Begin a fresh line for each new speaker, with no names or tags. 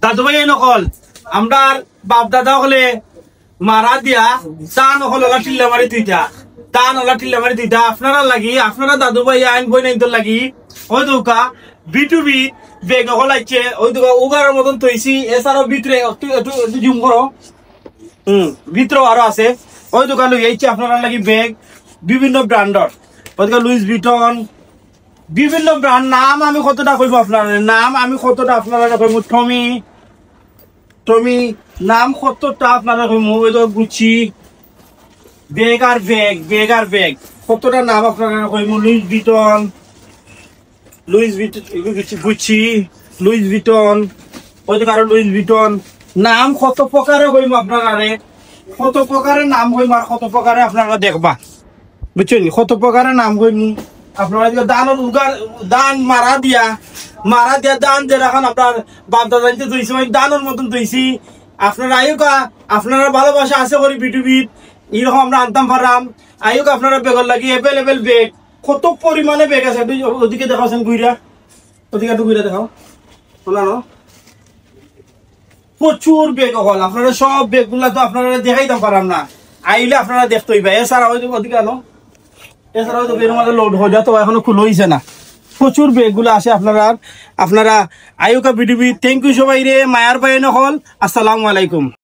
দাদু ভাই নকল আমরা বাপ দাদা হলে মারা দিয়া চান হল টিল্লা মারি দুইটা টান ওলা টিল্লা মারি দুইটা আপনারা লাগি আপনারা দাদু ভাই আইন বই নাই লাগি ওই দৌকা বিটুবি বেগ হলাইছে ওই দৌকা উগারের মতন তৈছি এছাড়াও ভিতরে একটু জুম করো ভিতরেও আরো আছে ওই দোকান লইছে আপনারা লাগি বেগ বিভিন্ন ব্র্যান্ডর ওইদিকে লুইস ভিটন বিভিন্ন ব্র্যান্ড নাম আমি কতটা কইব আপনার নাম আমি কতটা আপনারা কইব টমি নাম কতটা আপনারা কইব ওই তো গুচি বেগ আর বেগ কতটা নাম আপনারা কইব Louis Vuitton Gucci Louis Vuitton ওইদিকে আরো লুইস ভিটন নাম কত প্রকারে কইব আপনারা কত প্রকারের নাম কইব আর কত প্রকারে আপনারা দেখবা বুঝছেন কত প্রকারের নাম কইব আপনারা দানের উগার দান মারা দিয়া দান যেরকম আপনার বাপ দাদাইতে তৈছি ওই দানের মতন তৈছি আপনারা আয়ুকা আপনারা ভালোবাসা আছে করি বিটুবিট এরকম আমরা আনতাম পারাম আয়ুক আপনারা বেগর লাগি এভেলেবেল বেগ কত পরিমাণে বেগ আছে ওদিকে দেখাচ্ছেন গুইরা ওদিকে একটু গুইরা দেখাও শোনানো প্রচুর বেগ হল আপনারা সব বেগ গুলা তো আপনারা দেখাইতাম পারাম না আইলে আপনারা দেখতে হইবা এছাড়া ওদিকে আনো এছাড়াও তো বের মধ্যে লোড হয়ে যায় তো এখনো খুলে হয়েছে না প্রচুর বেগগুলো আসে আপনারা আয়ুকা বিডিবি থ্যাংক ইউ সবাই রে মায়ার ভাই নকল আসসালামু আলাইকুম।